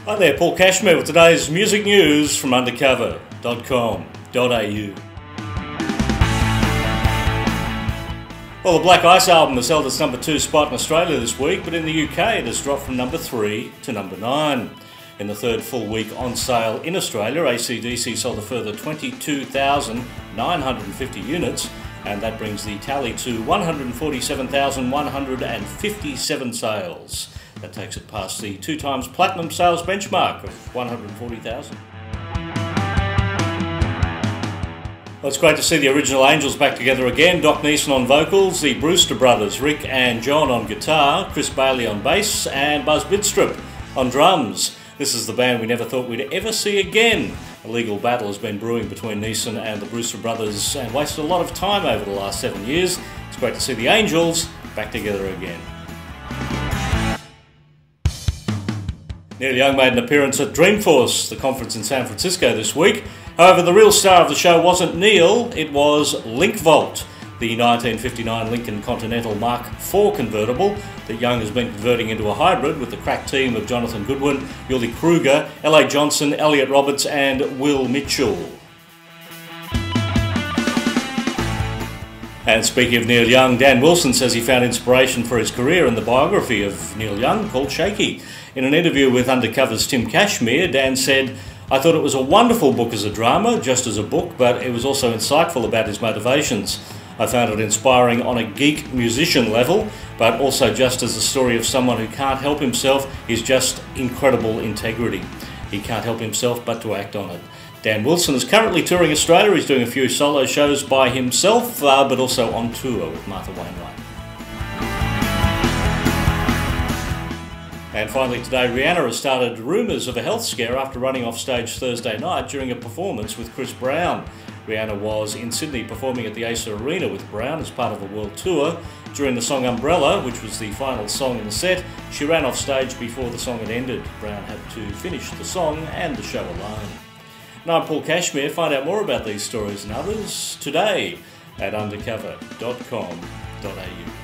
Hi there, Paul Cashmere with today's music news from Undercover.com.au. Well, the Black Ice album has held its number 2 spot in Australia this week, but in the UK it has dropped from number 3 to number 9. In the third full week on sale in Australia, AC/DC sold a further 22,950 units, and that brings the tally to 147,157 sales. That takes it past the 2 times platinum sales benchmark of 140,000. Well, it's great to see the original Angels back together again. Doc Neeson on vocals, the Brewster brothers, Rick and John on guitar, Chris Bailey on bass, and Buzz Bidstrup on drums. This is the band we never thought we'd ever see again. A legal battle has been brewing between Neeson and the Brewster brothers and wasted a lot of time over the last 7 years. It's great to see the Angels back together again. Neil Young made an appearance at Dreamforce, the conference in San Francisco this week. However, the real star of the show wasn't Neil, it was LinkVolt, the 1959 Lincoln Continental Mark IV convertible that Young has been converting into a hybrid with the crack team of Jonathan Goodwin, Yuli Kruger, L.A. Johnson, Elliot Roberts and Will Mitchell. And speaking of Neil Young, Dan Wilson says he found inspiration for his career in the biography of Neil Young called Shaky. In an interview with Undercover's Tim Cashmere, Dan said, "I thought it was a wonderful book as a drama, just as a book, but it was also insightful about his motivations. I found it inspiring on a geek musician level, but also just as a story of someone who can't help himself is just incredible integrity. He can't help himself but to act on it." Dan Wilson is currently touring Australia. He's doing a few solo shows by himself, but also on tour with Martha Wainwright. And finally today, Rihanna has started rumours of a health scare after running off stage Thursday night during a performance with Chris Brown. Rihanna was in Sydney performing at the Acer Arena with Brown as part of a world tour. During the song Umbrella, which was the final song in the set, she ran off stage before the song had ended. Brown had to finish the song and the show alone. And I'm Paul Cashmere. Find out more about these stories and others today at undercover.com.au.